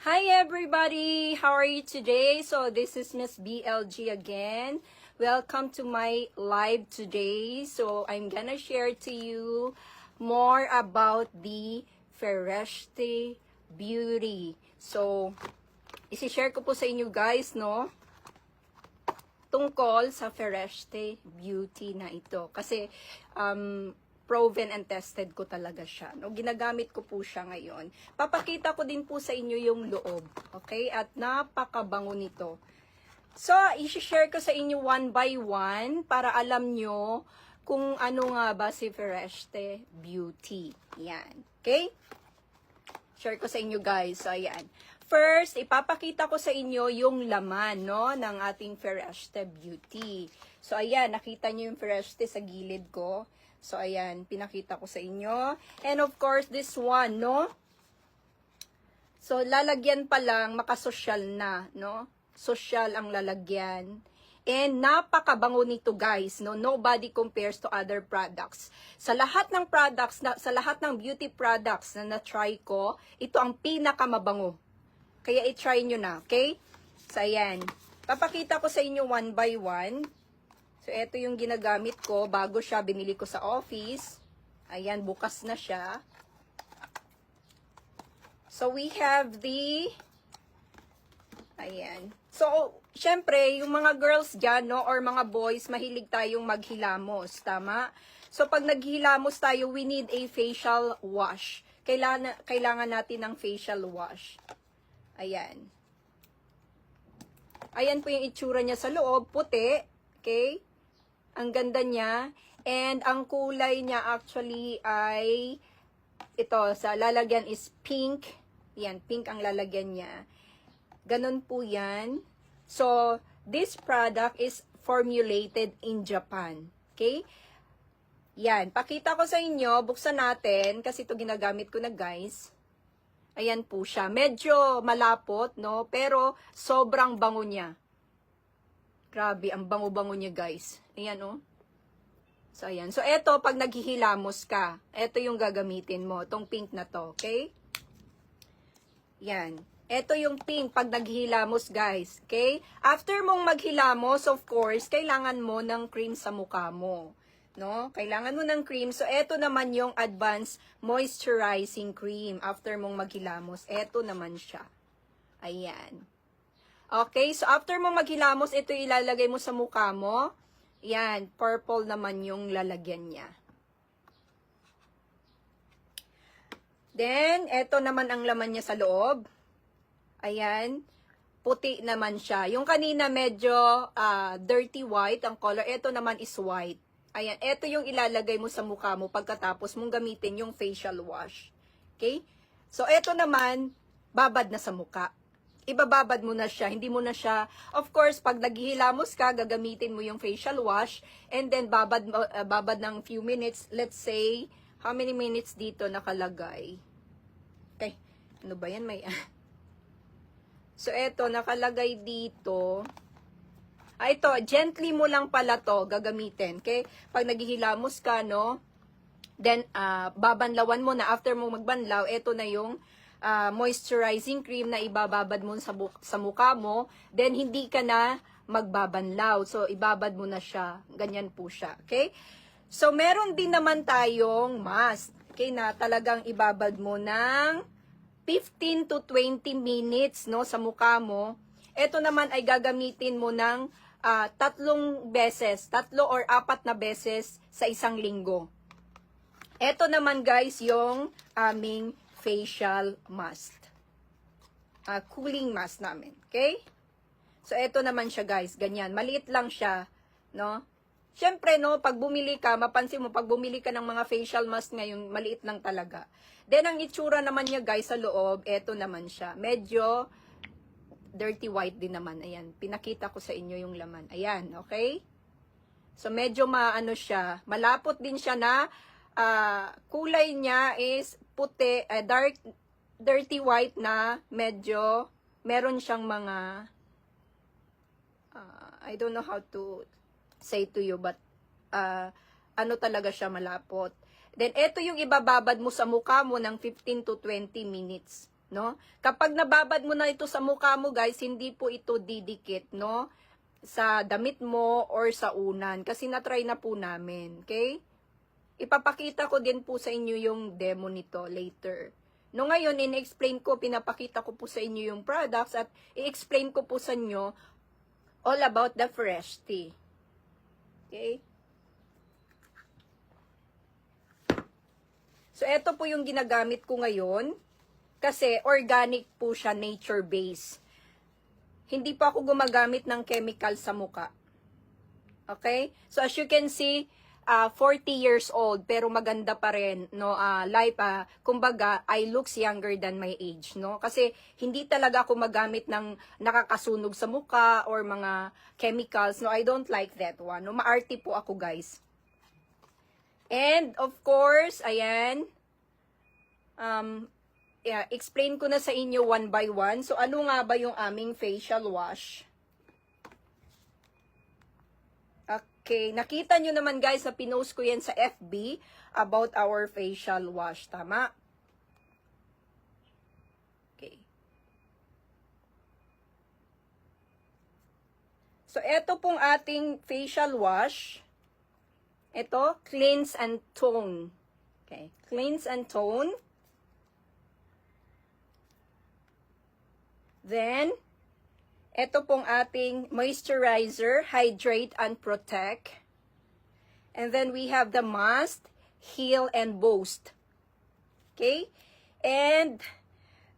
Hi everybody! How are you today? So this is Miss BLG again. Welcome to my live today. So I'm gonna share to you more about the Ferreste Beauty. So isi-share ko po sa inyo guys, no? Tungkol sa Ferreste Beauty na ito. Kasi proven and tested ko talaga siya. No? Ginagamit ko po siya ngayon. Papakita ko din po sa inyo yung loob. Okay? At napakabango nito. So, i-share ko sa inyo one by one para alam nyo kung ano nga ba si Ferreste Beauty. Yan. Okay? Share ko sa inyo guys. So, ayan. First, ipapakita ko sa inyo yung laman, no, ng ating Ferreste Beauty. So, ayan, nakita nyo yung Ferreste sa gilid ko. So, ayan, pinakita ko sa inyo. And of course, this one, no? So, lalagyan pa lang, makasosyal na, no? Social ang lalagyan. And napakabango nito, guys, no? Nobody compares to other products. Sa lahat ng products, sa lahat ng beauty products na na-try ko, ito ang pinakamabango. Kaya i-try nyo na, okay? So, ayan. Papakita ko sa inyo one by one. So, ito yung ginagamit ko bago siya binili ko sa office. Ayan, bukas na siya. So, we have the... Ayan. So, syempre, yung mga girls dyan, no, or mga boys, mahilig tayong maghilamos. Tama? So, pag naghilamos tayo, we need a facial wash. Kailangan natin ng facial wash. Ayan. Ayan po yung itsura niya sa loob. Puti. Okay? Ang ganda niya. And ang kulay niya actually ay ito, sa lalagyan is pink. Yan, pink ang lalagyan niya. Ganon po yan. So, this product is formulated in Japan. Okay? Yan, pakita ko sa inyo, buksan natin, kasi ito ginagamit ko na guys. Ayan po siya. Medyo malapot, no? Pero sobrang bango niya. Grabe, ang bango-bango niya guys. Ayan, oh. So, ayan. So, eto, pag naghihilamos ka, eto yung gagamitin mo. Itong pink na to, okay? Yan. Eto yung pink pag naghihilamos, guys. Okay? After mong maghilamos, of course, kailangan mo ng cream sa mukha mo. No? Kailangan mo ng cream. So, eto naman yung advanced moisturizing cream after mong maghilamos. Eto naman siya. Ayan. Okay, so after mong maghilamos, ito ilalagay mo sa mukha mo. Yan, purple naman yung lalagyan niya. Then, eto naman ang laman niya sa loob. Ayan, puti naman siya. Yung kanina medyo dirty white ang color. Eto naman is white. Ayan, eto yung ilalagay mo sa mukha mo pagkatapos mong gamitin yung facial wash. Okay? So, eto naman, babad na sa mukha. Ibababad mo na siya. Hindi mo na siya, of course, pag naghihilamos ka, gagamitin mo yung facial wash and then babad ng few minutes. Let's say, how many minutes dito nakalagay? Okay. Ano ba yan? May... So, eto, nakalagay dito... ito, gently mo lang pala to gagamitin, okay? Pag naghihilamos ka, no? Then, babanlawan mo na. After mo magbanlaw, ito na yung moisturizing cream na ibababad mo sa mukha mo. Then, hindi ka na magbabanlaw. So, ibabad mo na siya. Ganyan po siya, okay? So, meron din naman tayong mask, okay? Na talagang ibabad mo ng 15 to 20 minutes, no? Sa mukha mo. Ito naman ay gagamitin mo ng 3 beses, 3 or 4 na beses sa isang linggo. Ito naman guys yung aming facial mask. Cooling mask namin. Okay? So, ito naman siya guys. Ganyan. Maliit lang siya. No? Siyempre, no, pag bumili ka, mapansin mo, pag bumili ka ng mga facial mask ngayon, maliit lang talaga. Then, ang itsura naman niya guys sa loob, ito naman siya. Medyo dirty white din naman. Ayan. Pinakita ko sa inyo yung laman. Ayan. Okay? So, medyo maano siya. Malapot din siya na kulay niya is puti, dark, dirty white na medyo meron siyang mga I don't know how to say to you but ano talaga siya malapot. Then, ito yung ibababad mo sa mukha mo ng 15 to 20 minutes. no? Kapag nababad mo na ito sa mukha mo, guys, hindi po ito didikit, no? Sa damit mo or sa unan. Kasi na-try na po namin, okay? Ipapakita ko din po sa inyo yung demo nito later. No, ngayon, in-explain ko, pinapakita ko po sa inyo yung products at i-explain ko po sa inyo all about the Fresh Tea. Okay? So, ito po yung ginagamit ko ngayon. Kasi organic po siya, nature-based. Hindi po ako gumagamit ng chemical sa muka. Okay? So, as you can see, 40 years old, pero maganda pa rin, no? Kumbaga, I looks younger than my age, no? Kasi, hindi talaga ako magamit ng nakakasunog sa muka or mga chemicals, no? I don't like that one, no? Maarte po ako, guys. And, of course, ayan, explain ko na sa inyo one by one. So, ano nga ba yung aming facial wash? Okay, nakita nyo naman guys na pinost ko yan sa FB about our facial wash, tama? Okay. So, eto pong ating facial wash. Ito, cleanse and tone. Okay, cleanse and tone. Then, ito pong ating moisturizer, hydrate and protect. And then we have the mask, heal and boost. Okay? And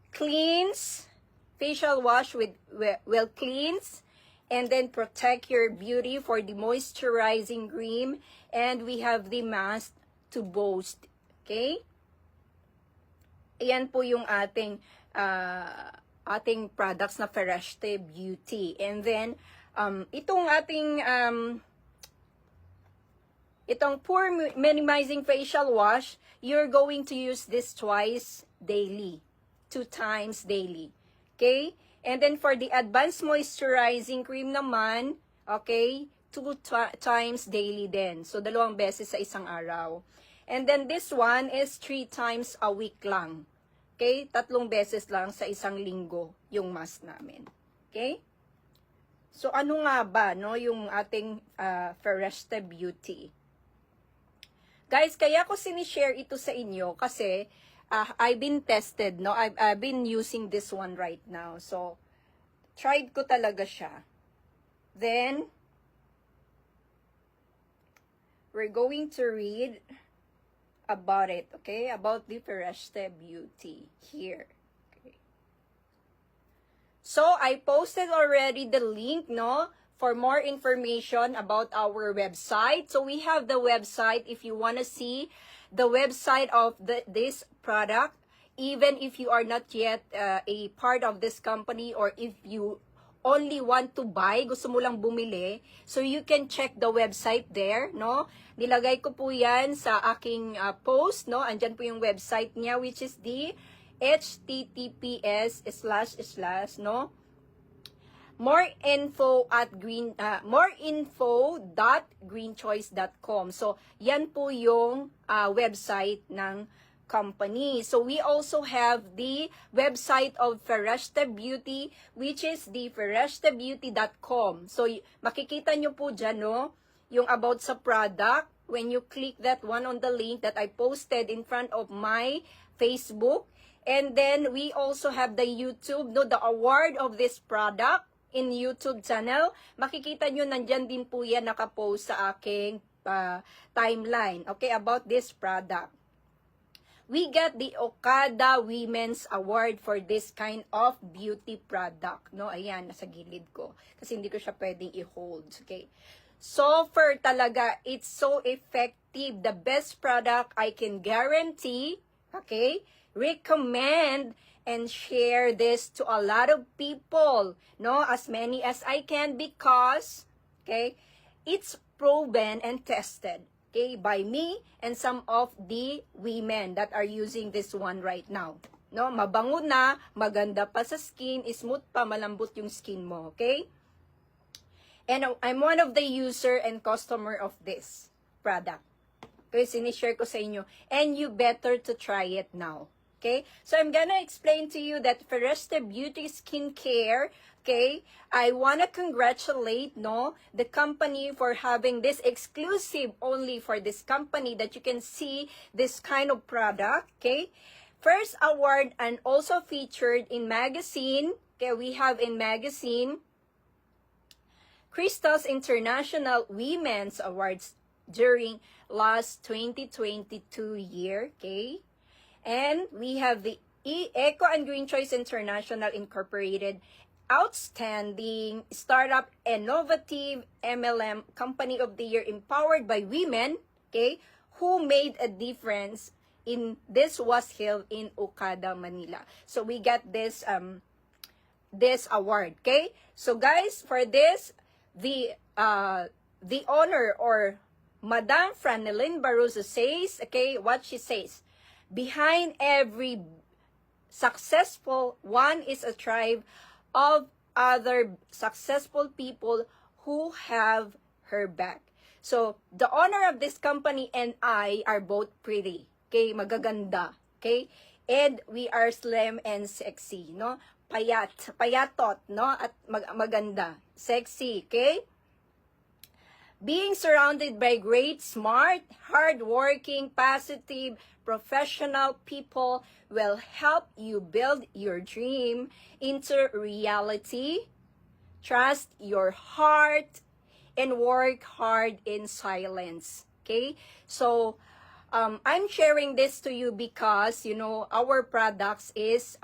cleanse, facial wash will cleanse and then protect your beauty for the moisturizing cream. And we have the mask to boost. Okay? Ayan po yung ating products na Fereshte Beauty. And then, itong ating, itong pore minimizing facial wash, you're going to use this twice daily. 2 times daily. Okay? And then, for the advanced moisturizing cream naman, okay, 2 times daily din. So, 2 beses sa isang araw. And then, this one is 3 times a week lang. Okay? 3 beses lang sa isang linggo yung mask namin. Okay? So, ano nga ba, no, yung ating Fereshte Beauty? Guys, kaya ko sinishare ito sa inyo kasi I've been tested, no? I've been using this one right now. So, tried ko talaga siya. Then, we're going to read about it, okay? About the Fereshte Beauty here. Okay. So, I posted already the link, no? For more information about our website. So, we have the website if you want to see the website of this product. Even if you are not yet a part of this company or if you only want to buy, gusto mo lang bumili, so you can check the website there, no? Nilagay ko po yan sa aking post, no? Andyan po yung website niya, which is the https:// no? moreinfo.greenchoice.com. So, yan po yung website ng company. So, we also have the website of Fereshte Beauty, which is the fereshtabeauty.com. So, makikita nyo po dyan, no? Yung about sa product. When you click that one on the link that I posted in front of my Facebook. And then, we also have the YouTube, no? The award of this product in YouTube channel. Makikita nyo, nandyan din po yan nakapost sa aking timeline. Okay, about this product. We got the Okada Women's Award for this kind of beauty product. No, ayan, nasa gilid ko. Kasi hindi ko siya pwedeng i-hold. Okay. So, for talaga, it's so effective. The best product I can guarantee. Okay. Recommend and share this to a lot of people. No, as many as I can because, okay, it's proven and tested. Okay, by me and some of the women that are using this one right now. No, mabango na, maganda pa sa skin, smooth pa, malambot yung skin mo, okay? And I'm one of the user and customer of this product. Okay, sinishare ko sa inyo. And you better to try it now. Okay, so I'm gonna explain to you that Fereste Beauty Skincare, okay, I wanna congratulate, the company for having this exclusive only for this company that you can see this kind of product, okay. First award and also featured in magazine, okay, we have in magazine, Crystal's International Women's Awards during last 2022 year, okay. And we have the Eco and Green Choice International Incorporated Outstanding Startup Innovative MLM Company of the Year empowered by women, okay, who made a difference in this was held in Okada, Manila. So we got this this award, okay? So guys, for this the owner or Madame Franelyn Barroso says, okay, what she says, behind every successful one is a tribe of other successful people who have her back. So, the owner of this company and I are both pretty. Okay, magaganda. Okay? And we are slim and sexy, no? Payatot, no? At maganda. Sexy, okay? Being surrounded by great, smart, hardworking, positive, professional people will help you build your dream into reality. Trust your heart and work hard in silence. Okay? So, I'm sharing this to you because, our products is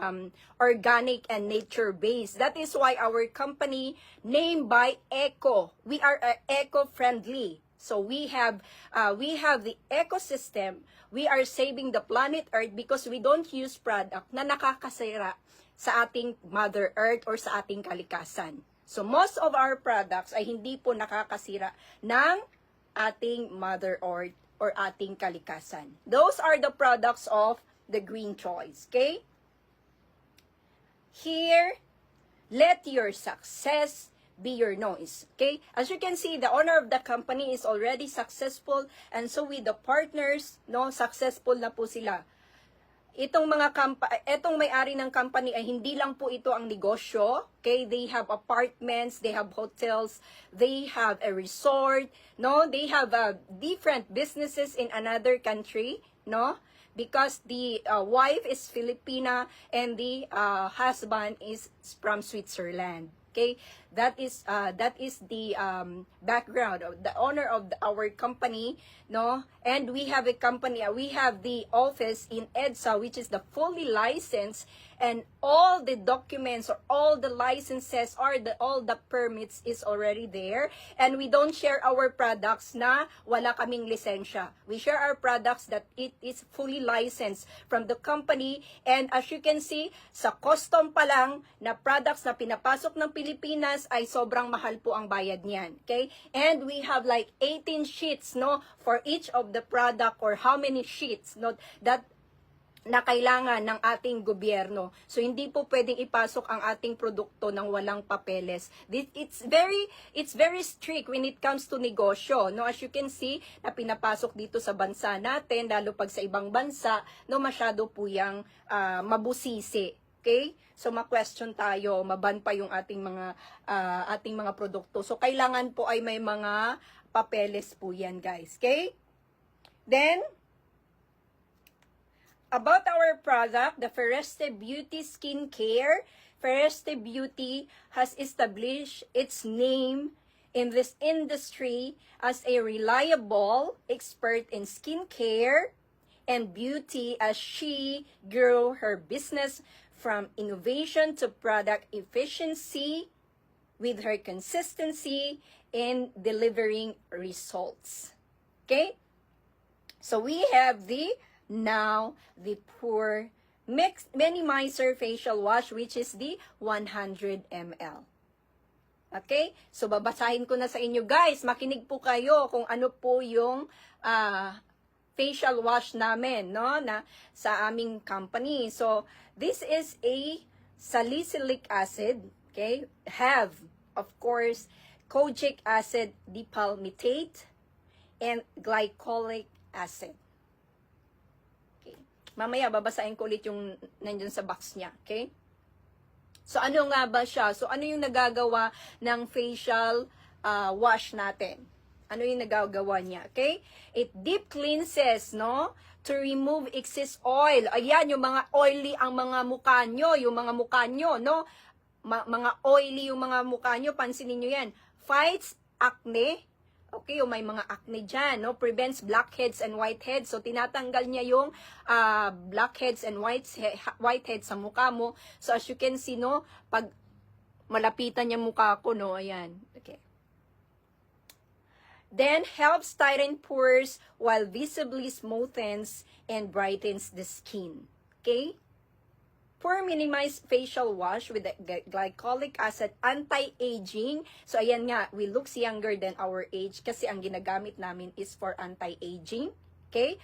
organic and nature-based. That is why our company named by Eco. We are eco-friendly. So we have the ecosystem. We are saving the planet Earth because we don't use product na nakakasira sa ating Mother Earth or sa ating kalikasan. So most of our products ay hindi po nakakasira ng ating Mother Earth or ating kalikasan. Those are the products of the Green Choice, okay? Here, let your success be your noise, okay? As you can see, the owner of the company is already successful, and so with the partners, successful na po sila. Itong may-ari ng company ay hindi lang po ito ang negosyo, okay? They have apartments, they have hotels, they have a resort, They have different businesses in another country, Because the wife is Filipina and the husband is from Switzerland. Okay, that is the background of the owner of our company, And we have a company, we have the office in EDSA, which is the fully licensed, and all the documents or all the licenses or all the permits is already there. And we don't share our products na wala kaming lisensya. We share our products that it is fully licensed from the company. And as you can see, sa custom pa lang na products na pinapasok ng Pilipinas ay sobrang mahal po ang bayad niyan. Okay? And we have like 18 sheets, for each of the product, or how many sheets, that na kailangan ng ating gobyerno. So hindi po pwedeng ipasok ang ating produkto ng walang papeles. It's very strict when it comes to negosyo, As you can see, na pinapasok dito sa bansa natin, lalo pag sa ibang bansa, masyado po yang mabusisi. Okay? So ma-question tayo, maban pa yung ating mga produkto. So kailangan po ay may mga papeles po yan, guys. Okay? Then, about our product, the Fereste Beauty Skincare, Fereste Beauty has established its name in this industry as a reliable expert in skincare and beauty as she grew her business from innovation to product efficiency with her consistency in delivering results. Okay? So we have the Pure Minimizer Facial Wash, which is the 100 ml. Okay? So, babasahin ko na sa inyo, guys. Makinig po kayo kung ano po yung facial wash namin, na sa aming company. So, this is a salicylic acid, okay? Have, of course, kojic acid dipalmitate and glycolic acid. Mamaya, babasahin ko ulit yung nandun sa box niya. Okay? So, ano nga ba siya? So, ano yung nagagawa ng facial wash natin? Ano yung nagagawa niya? Okay? It deep cleanses, no? To remove excess oil. Ayan, yung mga oily ang mga mukha nyo. Yung mga mukha nyo, no? Mga oily yung mga mukha nyo. Pansinin nyo yan. Fights acne. Okay, yung may mga acne dyan, no? Prevents blackheads and whiteheads. So, tinatanggal niya yung blackheads and whiteheads sa mukha mo. So, as you can see, no? Pag malapitan niya mukha ko, no? Ayan. Okay. Then, helps tighten pores while visibly smoothens and brightens the skin. Okay? Pore minimize facial wash with the glycolic acid anti-aging. So, ayan nga, we looks younger than our age kasi ang ginagamit namin is for anti-aging. Okay?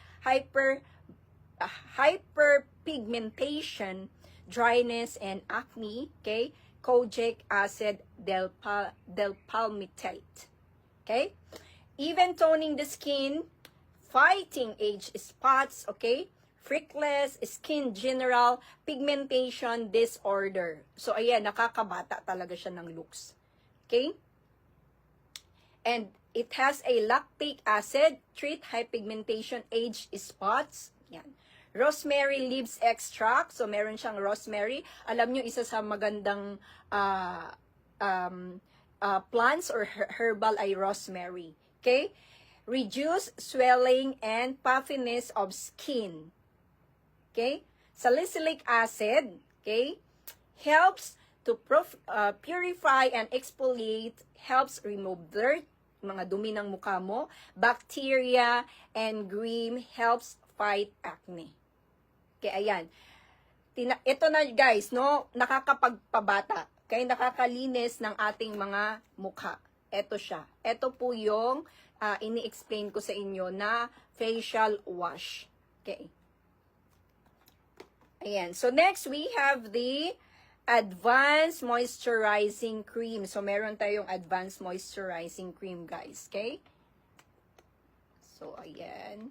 Hyperpigmentation, dryness, and acne. Okay? Kojic acid delpalmitate. Okay? Even toning the skin, fighting age spots, okay? Freckles, skin general, pigmentation disorder. So, ayan, nakakabata talaga siya ng looks. Okay? And it has a lactic acid, treat hypigmentation, age spots. Yan. Rosemary leaves extract. So, meron siyang rosemary. Alam nyo, isa sa magandang plants or herbal ay rosemary. Okay? Reduce swelling and puffiness of skin. Okay? Salicylic acid, okay? Helps to purify and exfoliate, helps remove dirt, mga dumi ng mukha mo, bacteria, and green, helps fight acne. Okay, ayan. Ito na guys, no? Nakakapagpabata. Okay? Nakakalinis ng ating mga mukha. Ito siya. Ito po yung ini-explain ko sa inyo na facial wash. Okay. Ayan. So, next, we have the Advanced Moisturizing Cream. So, meron tayong Advanced Moisturizing Cream, guys. Okay? So, ayan.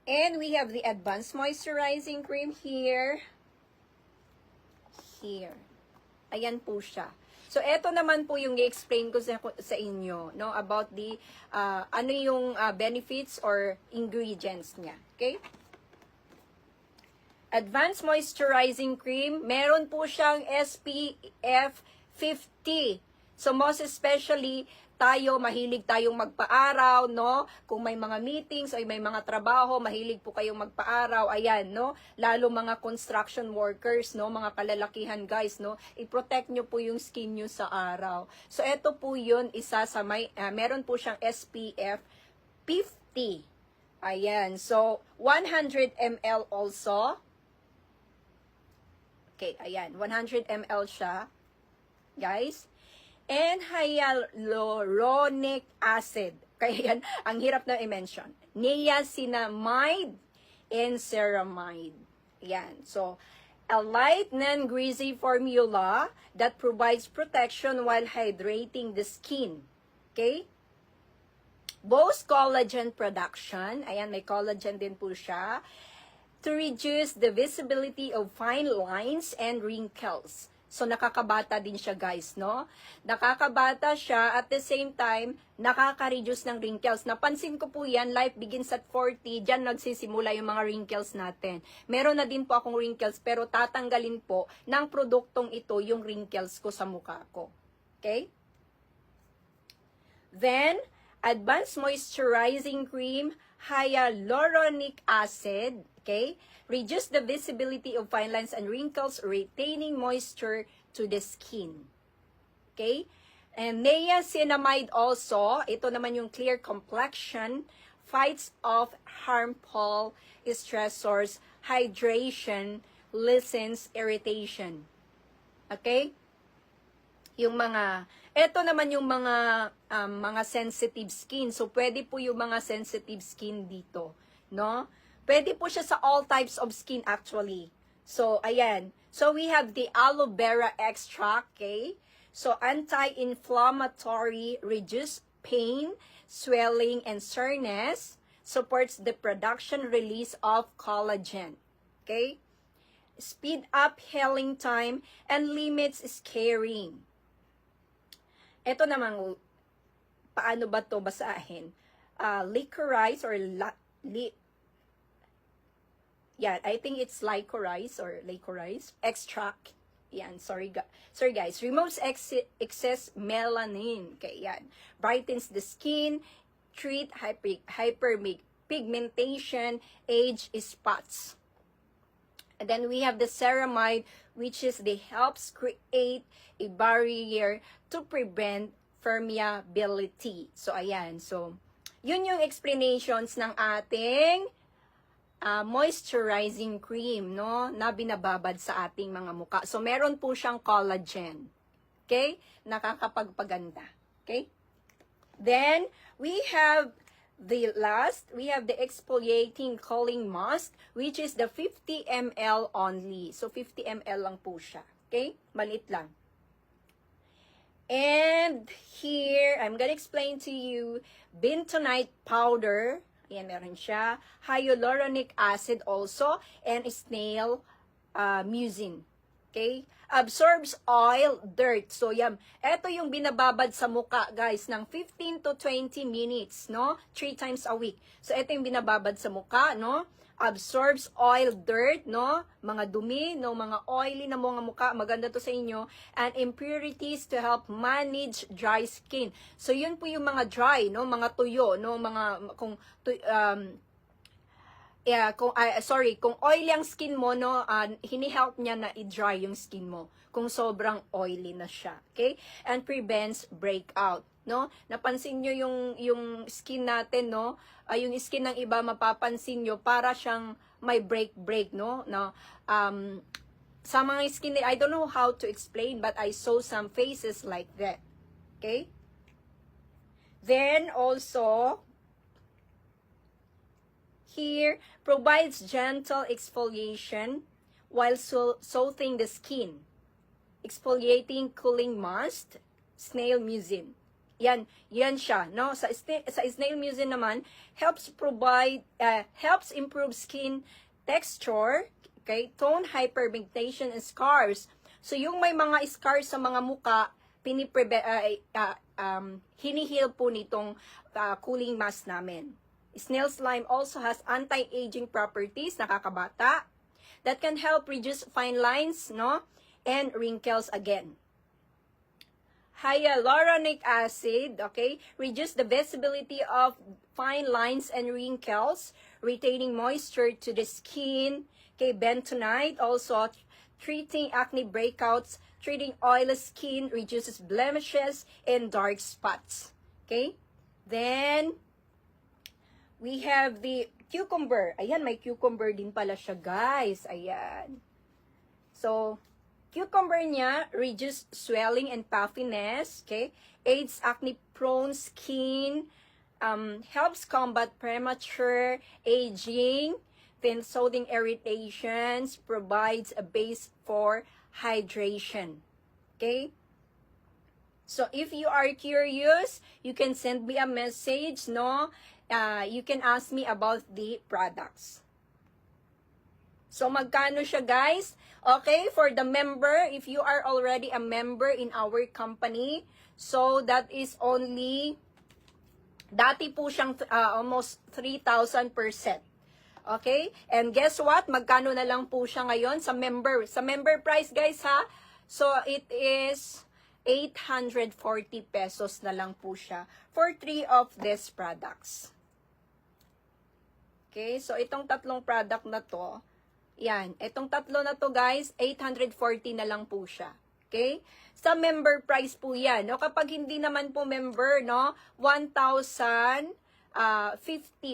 And we have the Advanced Moisturizing Cream here. Here. Ayan po siya. So, eto naman po yung i-explain ko sa inyo, no, about the, ano yung benefits or ingredients niya. Okay? Advanced Moisturizing Cream, meron po siyang SPF 50. So, most especially, mahilig tayong magpa-araw, no? Kung may mga meetings o may mga trabaho, mahilig po kayong magpa-araw, ayan, no? Lalo mga construction workers, no? Mga kalalakihan, guys, no? I-protect nyo po yung skin nyo sa araw. So, ito po yun, isa sa meron po siyang SPF 50. Ayan, so, 100 ml also. Okay, ayan, 100 ml siya, guys. And hyaluronic acid. Kaya yan, ang hirap na i-mention. Niacinamide and ceramide. Yan. So, a light, non-greasy formula that provides protection while hydrating the skin. Okay? Boost collagen production. Ayan, may collagen din po siya. To reduce the visibility of fine lines and wrinkles. So, nakakabata din siya, guys, no? Nakakabata siya, at the same time, nakaka-reduce ng wrinkles. Napansin ko po yan, life begins at 40, dyan nagsisimula yung mga wrinkles natin. Meron na din po akong wrinkles, pero tatanggalin po ng produktong ito yung wrinkles ko sa mukha ko. Okay? Then, Advanced Moisturizing Cream, hyaluronic acid, okay? Reduce the visibility of fine lines and wrinkles, retaining moisture to the skin. Okay? And niacinamide also, ito naman yung clear complexion, fights off harmful stressors, hydration, lessens irritation. Okay? Yung mga, ito naman yung mga sensitive skin. So, pwede po yung mga sensitive skin dito, no? Pwede po siya sa all types of skin actually. So, ayan. So, we have the aloe vera extract, okay? So, anti-inflammatory, reduce pain, swelling, and soreness. supports the production release of collagen. Okay? Speed up healing time and limits scarring. Ito namang, paano ba to basahin? Licorice or I think it's licorice extract. Yan, sorry guys. Removes excess melanin. Okay, yan. Brightens the skin, treat hyperpigmentation, age spots. And then we have the ceramide, which is helps create a barrier to prevent permeability. So, ayan. So, yun yung explanations ng ating moisturizing cream, no, na binababad sa ating mga muka. So, meron po siyang collagen. Okay? Nakakapagpaganda. Okay? Then, we have the exfoliating cooling mask, which is the 50 ml only. So, 50 ml lang po siya. Okay? Maliit lang. And here, I'm gonna explain to you bentonite powder. Ayan, meron siya. Hyaluronic acid also. And snail mucin. Okay? Absorbs oil, dirt. So, yan. Ito yung binababad sa muka, guys, ng 15 to 20 minutes, no? 3 times a week. So, ito yung binababad sa muka, no? Absorbs oil, dirt, no? Mga dumi, no? Mga oily na mga muka. Maganda to sa inyo. And impurities to help manage dry skin. So, yun po yung mga dry, no? Mga tuyo, no? Mga, kung oily ang skin mo, no, hini-help niya na i-dry yung skin mo kung sobrang oily na siya, okay? And prevents breakout, no? Napansin nyo yung skin natin, no? Yung skin ng iba, mapapansin nyo, para siyang may break, no? Sa mga skin, I don't know how to explain, but I saw some faces like that, okay? Then, also, here, provides gentle exfoliation while soothing the skin. Exfoliating cooling mask, snail mucin. Yan siya, no? Sa snail mucin naman, helps improve skin texture, okay? Tone hyperpigmentation and scars. So, yung may mga scars sa mga muka, hinihil po nitong cooling mask namin. Snail slime also has anti-aging properties, nakakabata, that can help reduce fine lines, no? And wrinkles again. Hyaluronic acid, okay, reduce the visibility of fine lines and wrinkles, retaining moisture to the skin. Okay, bentonite also treating acne breakouts, treating oily skin, reduces blemishes and dark spots. Okay, then we have the cucumber. Ayan, may cucumber din pala siya, guys. Ayan. So, cucumber niya, reduce swelling and puffiness, okay? Aids acne-prone skin, helps combat premature aging, then soothing irritations, provides a base for hydration, okay? So, if you are curious, you can send me a message, no? You can ask me about the products. So, magkano siya, guys? Okay, for the member, if you are already a member in our company, so that is only, dati po siyang almost 3,000%. Okay? And guess what? Magkano na lang po siya ngayon sa member? Sa member price, guys, ha? So, it is 840 pesos na lang po siya for 3 of these products. Okay? So, itong tatlong product na to, yan. Itong tatlo na to, guys, 840 na lang po siya. Okay? Sa member price po yan. No? Kapag hindi naman po member, no, 1,050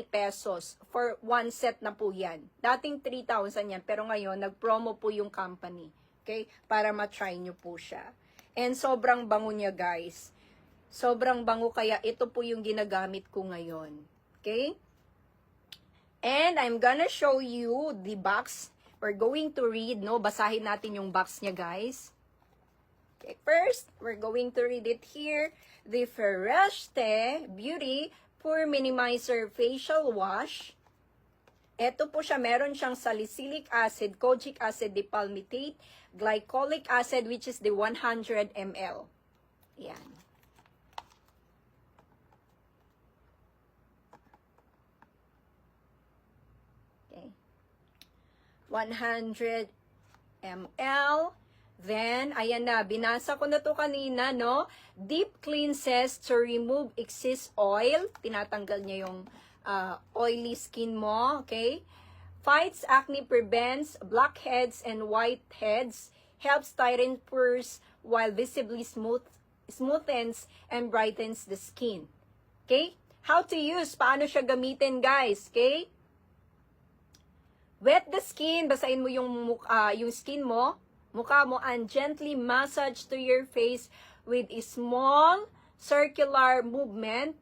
pesos for one set na po yan. Dating 3,000 yan, pero ngayon, nag-promo po yung company. Okay? Para ma-try nyo po siya. And sobrang bango niya, guys. Sobrang bango, kaya ito po yung ginagamit ko ngayon. Okay? And I'm gonna show you the box. We're going to read, no? Basahin natin yung box niya, guys. Okay, first, we're going to read it here. The Ferreste Beauty Pore Minimizer Facial Wash. Ito po siya, meron siyang salicylic acid, kojic acid, dipalmitate, glycolic acid, which is the 100 ml. Yan. Okay. 100 ml. Then, ayan na, binasa ko na to kanina, no? Deep cleanses to remove excess oil. Tinatanggal niya yung oily skin mo, okay? Fights acne, prevents blackheads and whiteheads, helps tighten pores while visibly smoothens and brightens the skin. Okay? How to use? Paano siya gamitin, guys? Okay? Wet the skin. Basahin mo yung skin mo, mukha mo, and gently massage to your face with a small circular movement.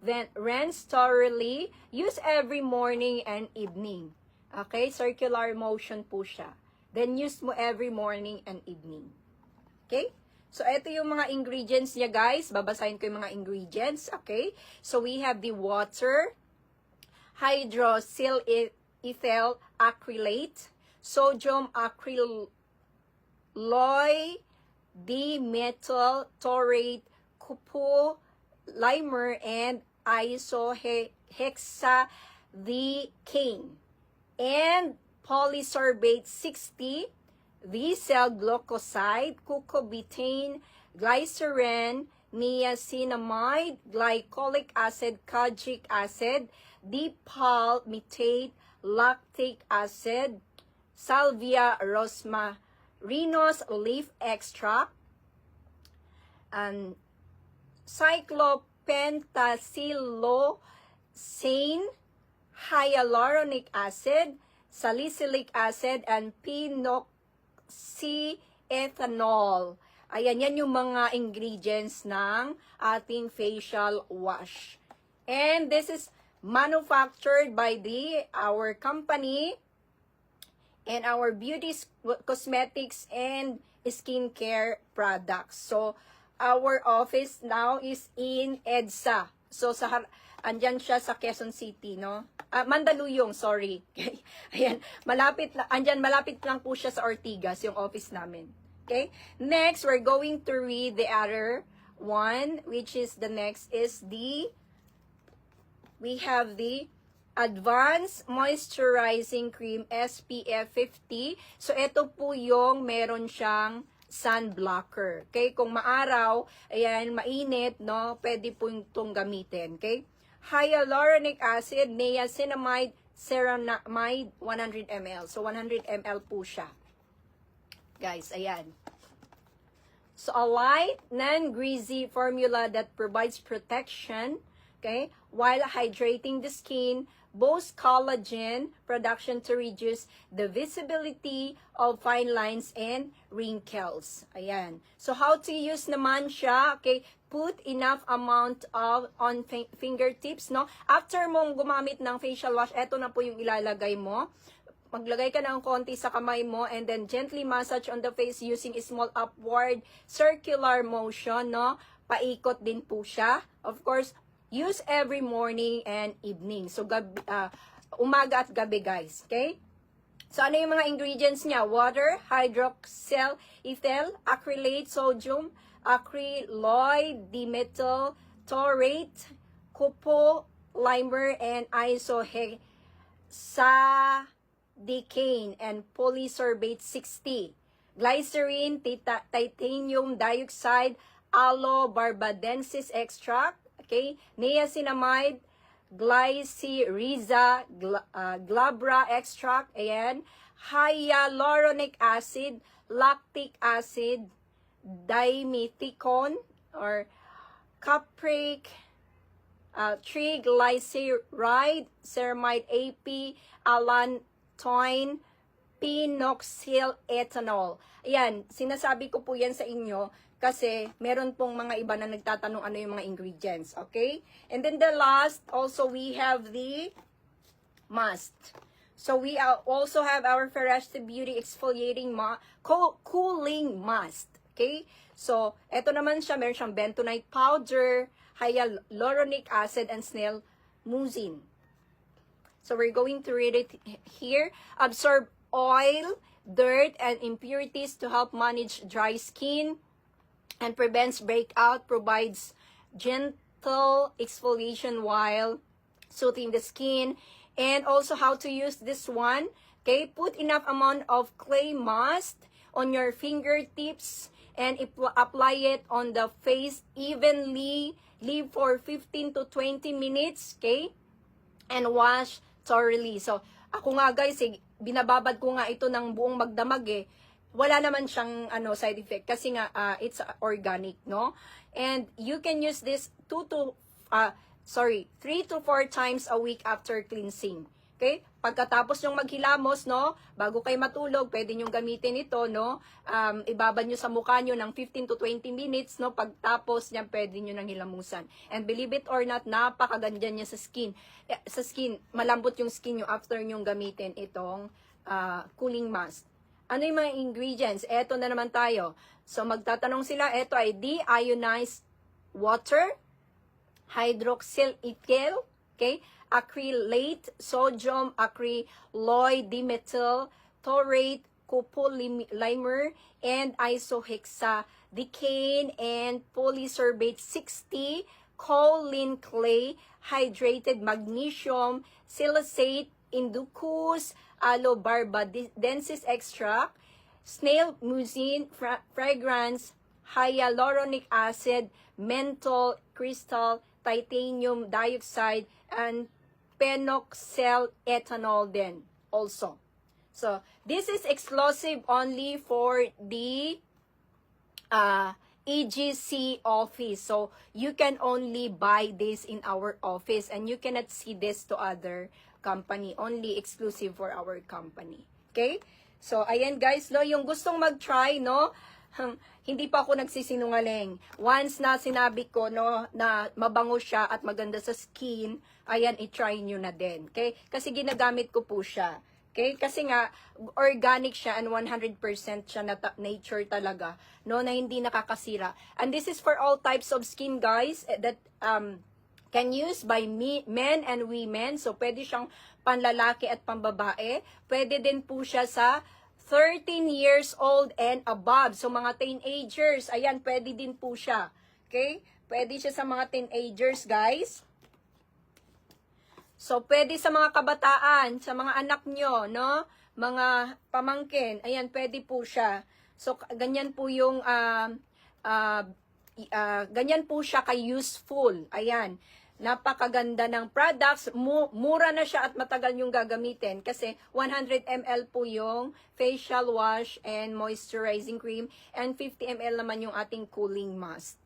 Then rinse thoroughly. Use every morning and evening. Okay? Circular motion po siya. Then use mo every morning and evening. Okay? So, ito yung mga ingredients niya, guys. Babasahin ko yung mga ingredients. Okay? So, we have the water, hydroxyl ethyl acrylate, sodium acryloy, dimethyl taurate, copolymer, and isohexadecane, and polysorbate 60, diesel glucoside, cucobutane, glycerin, niacinamide, glycolic acid, kojic acid, dipalmitate, lactic acid, salvia rosmarinus leaf extract, and cyclopentasiloxane, hyaluronic acid, salicylic acid, and phenoxyethanol. Ayan, yan yung mga ingredients ng ating facial wash. And this is manufactured by our company and our beauty, cosmetics, and skincare products. So, our office now is in EDSA. So, andyan siya sa Quezon City, no? Mandaluyong, sorry. Ayan, malapit lang po siya sa Ortigas, yung office namin. Okay? Next, we're going to read the other one, which is we have the Advanced Moisturizing Cream SPF 50. So, ito po yung meron siyang sun blocker. Okay? Kung maaraw, ayan, mainit, no? Pwede po itong gamitin. Okay? Hyaluronic acid, niacinamide, ceramide, 100 ml. So, 100 ml po siya. Guys, ayan. So, a light, non-greasy formula that provides protection, okay, while hydrating the skin, boosts collagen production to reduce the visibility of fine lines and wrinkles. Ayan. So, how to use naman siya, okay, put enough amount on fingertips, no? After mong gumamit ng facial wash, eto na po yung ilalagay mo. Maglagay ka ng konti sa kamay mo and then gently massage on the face using a small upward circular motion, no? Paikot din po siya. Of course, use every morning and evening. So, umaga at gabi, guys. Okay? So, ano yung mga ingredients niya? Water, hydroxyl ethyl acrylate, sodium acryloid, dimethyl taurate, copolymer, and isohexadecane, and polysorbate 60. Glycerin, titanium dioxide, aloe barbadensis extract, okay, niacinamide, glycyrrhiza glabra extract, ayan, hyaluronic acid, lactic acid, dimethicone or capric, triglyceride, ceramide AP, allantoin, phenoxyethanol. Ayan, sinasabi ko po yan sa inyo kasi meron pong mga iba na nagtatanong ano yung mga ingredients, okay? And then the last, also we have the mask. So we also have our Ferreste Beauty Exfoliating Cooling Mask. Okay? So, eto naman siya, meron siyang bentonite powder, hyaluronic acid, and snail mucin. So, we're going to read it here. Absorb oil, dirt, and impurities to help manage dry skin and prevents breakout, provides gentle exfoliation while soothing the skin, and also how to use this one. Okay, put enough amount of clay mask on your fingertips and apply it on the face evenly. Leave for 15 to 20 minutes, okay? And wash thoroughly. So, ako nga guys, binababad ko nga ito ng buong magdamag wala naman siyang side effect kasi nga it's organic, no? And you can use this 3 to 4 times a week after cleansing. Okay? Pagkatapos yung maghilamos, no, bago kayo matulog, pwede nyo gamitin ito, no? Ibabad nyo sa mukha nyo ng 15 to 20 minutes, no? Pagtapos niya, pwede nyo nang hilamusan. And believe it or not, napakaganda niya sa skin. Sa skin, malambot yung skin nyo after nyo gamitin itong cooling mask. Ano yung mga ingredients? Eto na naman tayo. So, magtatanong sila, eto ay deionized water, hydroxyl ethyl, okay? Acrylate, sodium acryloid dimethyl taurate, copolymer, and isohexadecane, and polysorbate 60, choline clay, hydrated magnesium, silicate, inducus, aloe barbadensis extract, snail mucin, fragrance, hyaluronic acid, menthol, crystal, titanium dioxide, and phenoxyl ethanol then also. So, this is exclusive only for the EGC office. So, you can only buy this in our office and you cannot see this to other company. Only exclusive for our company. Okay? So, ayan guys, no, yung gustong mag-try, no, hindi pa ako nagsisinungaling. Once na sinabi ko, no, na mabango siya at maganda sa skin, ayan, i-try nyo na din. Okay? Kasi ginagamit ko po siya. Okay? Kasi nga, organic siya and 100% siya na nature talaga, no, na hindi nakakasira. And this is for all types of skin, guys, that can use by men and women. So, pwede siyang panlalaki at pambabae. Pwede din po siya sa 13 years old and above. So, mga teenagers, ayan, pwede din po siya. Okay? Pwede siya sa mga teenagers, guys. So, pwede sa mga kabataan, sa mga anak nyo, no? Mga pamangkin, ayan, pwede po siya. So, ganyan po yung, ganyan po siya ka-useful. Ayan. Napakaganda ng products, mura na siya at matagal yung gagamitin kasi 100 ml po yung facial wash and moisturizing cream and 50 ml naman yung ating cooling mask.